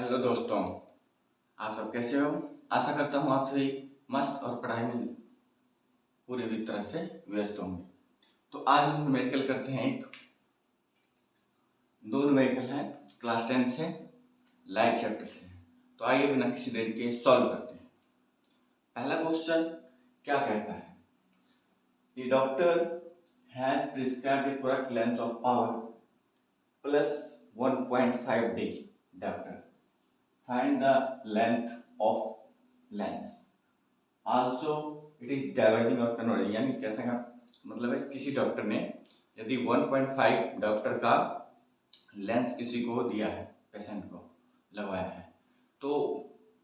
Hello दोस्तों, आप सब कैसे हो। आशा करता हूँ आप सभी मस्त और पढ़ाई में पूरी तरह से व्यस्त होंगे। तो आज हम न्यूमेरिकल करते हैं। दो न्यूमेरिकल हैं, क्लास 10 से, लाइव चैप्टर से। तो आइए बिना किसी देरी के सॉल्व करते हैं। पहला क्वेश्चन क्या कहता है कि doctor has prescribed the product length of power plus 1.5 D. Doctor find the length of lens also it is diverging or converging। यानी कहते हैं मतलब है किसी डॉक्टर ने यदि 1.5 डॉक्टर का लेंस किसी को दिया है, पेशेंट को लगवाया है, तो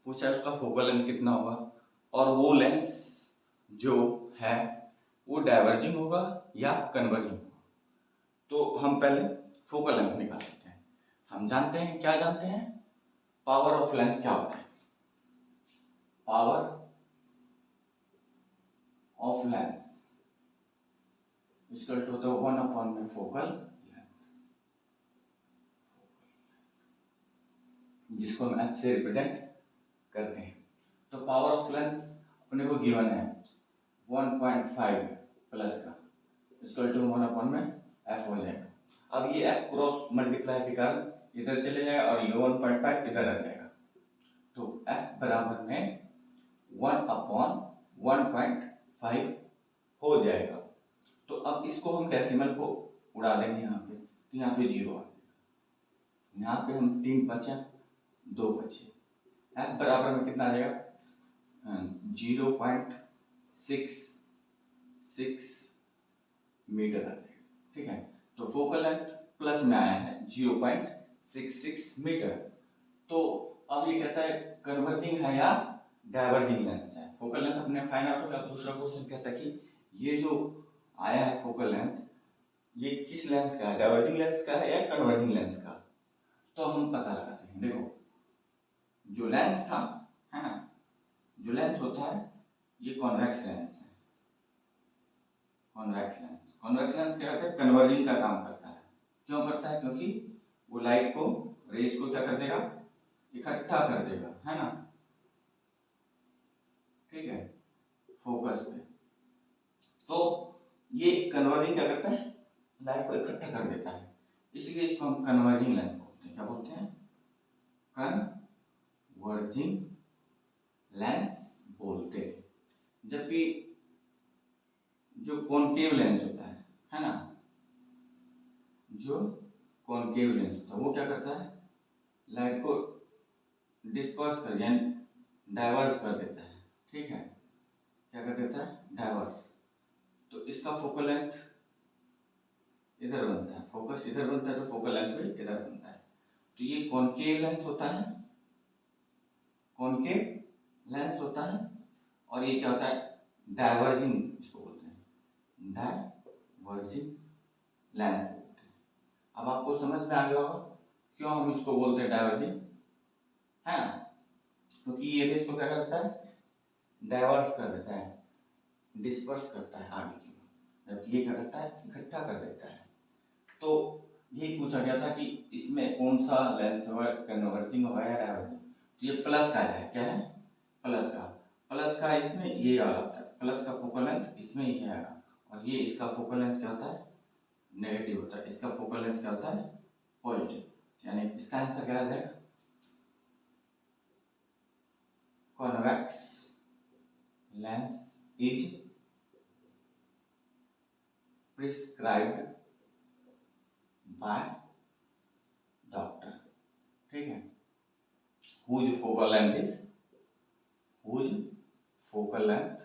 पूछा उसका फोकल लेंथ कितना होगा और वो लेंस जो है वो डाइवर्जिंग होगा या कन्वर्जिंग होगा। तो हम पहले फोकल लेंथ निकाल लेते हैं। हम जानते हैं, क्या जानते हैं, पावर ऑफ लेंस क्या होता है। Power of lens equal to होता है 1 अपॉन में फोकल लेंथ, जिसको हम एफ से रिप्रेजेंट करते हैं। तो पावर ऑफ लेंस अपने को गिवन है 1.5 प्लस का इक्वल टू 1 अपॉन में एफ हो जाएगा। अब ये एफ क्रॉस मल्टीप्लाई के कारण इधर चले जाएगा और ये 1.5 इधर आ जाएगा। तो एफ बराबर में 1 अपॉन 1.5 हो जाएगा। तो अब इसको हम डेसिमल को उड़ा देंगे यहाँ पे, तो यहाँ पे 0 आ जाएगा। यहाँ पे हम 3 बचा 2 बचे, एफ बराबर में कितना आ जाएगा 0.66 मीटर आ जाएगा। ठीक है, तो फोकल लेंथ प्लस में आया है 0.66 मीटर। तो अब ये कहता है कन्वर्जिंग है या डाइवर्जिंग लेंस है। फोकल लेंथ अपने फाइंड आउट हो गया। दूसरा क्वेश्चन कहता है कि ये जो आया है फोकल लेंथ, ये किस लेंस का है, डाइवर्जिंग लेंस का है या कन्वर्जिंग लेंस का। तो हम पता लगाते हैं। देखो जो लेंस था है ना, जो लेंस होता है ये कॉन्वेक्स लेंस है। कॉन्वेक्स लेंस क्या करता है, कन्वर्जिंग का काम करता है। क्यों करता है, क्योंकि वो लाइट को, रेज को क्या कर देगा, इकट्ठा कर देगा, है ना। ठीक है, फोकस पे। तो ये कन्वर्जिंग क्या करता है, लाइट को इकट्ठा कर देता है, इसलिए इसको हम कन्वर्जिंग लेंस बोलते हैं। क्या बोलते हैं, कन्वर्जिंग लेंस बोलते हैं। जबकि जो कॉनकेव लेंस होता है ना, जो कॉनकेव लेंस होता है वो क्या करता है, लाइट को डिस्पर्स कर यानी डाइवर्स कर देता है। ठीक है, क्या कर देता है, डाइवर्स। तो इसका फोकल लेंथ इधर बनता है, फोकस इधर बनता है, तो फोकल लेंथ भी इधर बनता है। तो ये कॉनकेव लेंस होता है, कॉनकेव लेंस होता है। और ये क्या होता है, डाइवर्जिंग, इसको बोलते हैं डाइवर्जिंग लेंस बोलते हैं। अब आपको समझ में आ गया होगा क्यों हम इसको बोलते हैं डाइवर्जिंग, है ना। क्योंकि ये रेस को क्या करता है, डाइवर्स कर देता है, डिस्पर्स करता है आगे की ओर, जबकि ये क्या करता है, इकट्ठा कर देता है। तो यही पूछा गया था कि इसमें कौन सा लेंस होगा, कन्वर्जिंग होगा या डाइवर्जिंग। तो ये प्लस का है, क्या है, प्लस का। प्लस का इसमें ये वाला होता है, प्लस का फोकल लेंथ इसमें ये आएगा। और ये इसका फोकल लेंथ क्या होता है, नेगेटिव होता है। इसका फोकल लेंथ क्या होता है, पॉजिटिव। यानी इसका आंसर क्या आ जाएगा, convex lens is prescribed by doctor. ठीक है, whose focal length is, whose focal length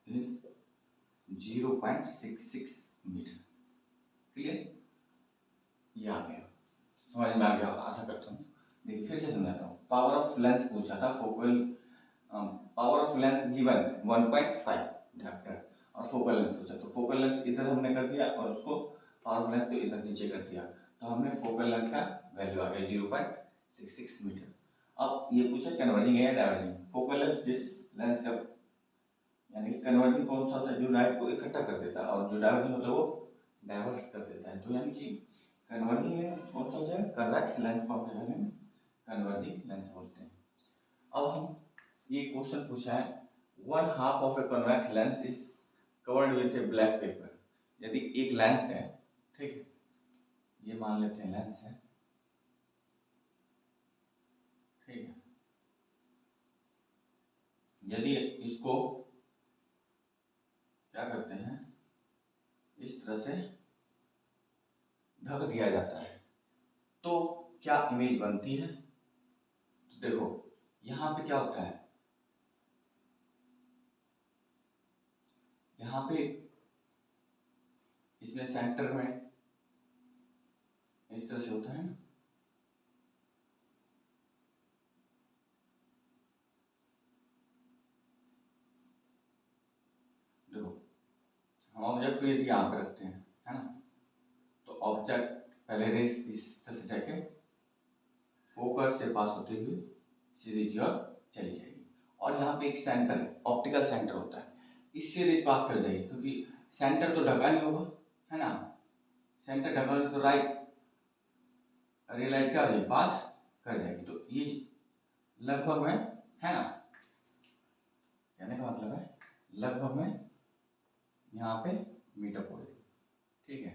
is 0.66 metre. Clear, ये आ गया, समझ में आ गया आशा करता हूँ। देखिए फिर से समझाता हूँ। पावर ऑफ लेंस पूछा था, focal power of lens given 1.5 director और फोकल लेंथ पूछा। तो फोकल लेंथ इधर हमने कर दिया और उसको पावर ऑफ लेंस को इधर नीचे कर दिया, तो हमने फोकल लेंथ का वैल्यू आ गया 0.66 मीटर। अब ये पूछा कन्वर्जिंग है या डाइवर्जिंग। फोकल लेंथ जिस लेंस का, यानी कि कन्वर्जिंग कौन सा होता है, जो लाइट को इकट्ठा कर देता है, और जो डाइवर्जिंग होता है वो डाइवर्स कर देता है। तो यानी कि कन्वर्जिंग लेंस कौन सा हो जाएगा, कन्वेक्स लेंस को आप कन्वर्जिंग लेंस बोलते हैं। अब हम ये क्वेश्चन पूछा है, 1/2 of a convex lens is covered with A black pepper. यदि एक लेंस है, ठीक है, ये मान लेते हैं लेंस है, ठीक है, यदि इसको क्या करते हैं, इस तरह से ढक दिया जाता है तो क्या इमेज बनती है। तो देखो यहाँ पे क्या होता है, यहाँ पे इसमें सेंटर में इस तरह से होता है ना, देखो हम ऑब्जेक्ट को यदि यहाँ पे रखते हैं, है ना, तो ऑब्जेक्ट पहले रेस इस तरह से जाके फोकस से पास होते हुए सीधी की ओर चली जाएगी, और यहाँ पे एक सेंटर ऑप्टिकल सेंटर होता है, इससे रेस पास कर जाएगी, क्योंकि सेंटर तो ढका नहीं होगा, है ना, सेंटर ढका नहीं तो रे लाइट क्या हो जाएगी, पास कर जाएगी। तो ये लगभग में, है ना, कहने का मतलब है लगभग में यहाँ पे मीटअप हो जाएगी, ठीक है।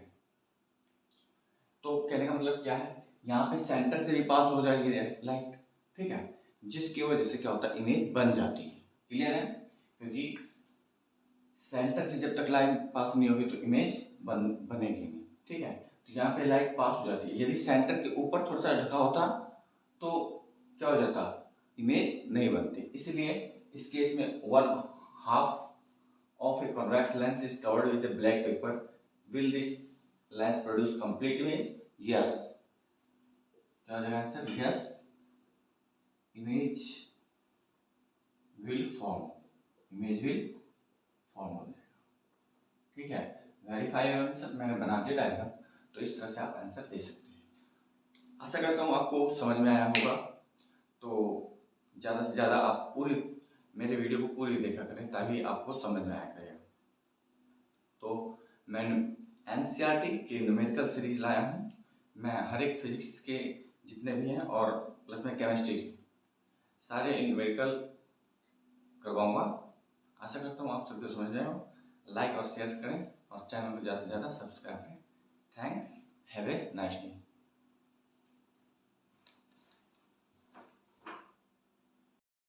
तो कहने का मतलब क्या है, यहाँ पे सेंटर से भी पास हो जाएगी लाइट, ठीक है, जिसकी वजह से क्या होता है, इमेज बन जाती है। क्लियर है, क्योंकि सेंटर से जब तक लाइट पास नहीं होगी तो इमेज बनेगी नहीं, ठीक है। तो यहाँ पे लाइट पास हो जाती है, यदि सेंटर के ऊपर थोड़ा सा ढका होता तो क्या हो जाता, इमेज नहीं बनती। इसलिए इस केस में 1/2 of a convex lens is covered with a black paper. Will this lens produce complete image? Yes. क्या हो जाएगा answer, yes, image will form, image will form हो जाएगा, ठीक है। वेरीफाई आंसर मैंने बना दिया डायग्राम, तो इस तरह से आप आंसर दे सकते हैं। आशा करता हूँ आपको समझ में आया होगा। तो ज़्यादा से ज़्यादा आप पूरी मेरे वीडियो को पूरी देखा करें, ताकि आपको समझ में आया करेगा। तो मैंने एनसीईआरटी के न्यूमेरिकल सीरीज लाया हूँ, मैं हर एक फिजिक्स के जितने भी हैं और प्लस में केमिस्ट्री के सारे न्यूमेरिकल करवाऊँगा। आशा करता हूँ आप सबको समझ में हो। लाइक और शेयर करें और चैनल को ज़्यादा से ज़्यादा सब्सक्राइब करें। Thanks, have a nice day.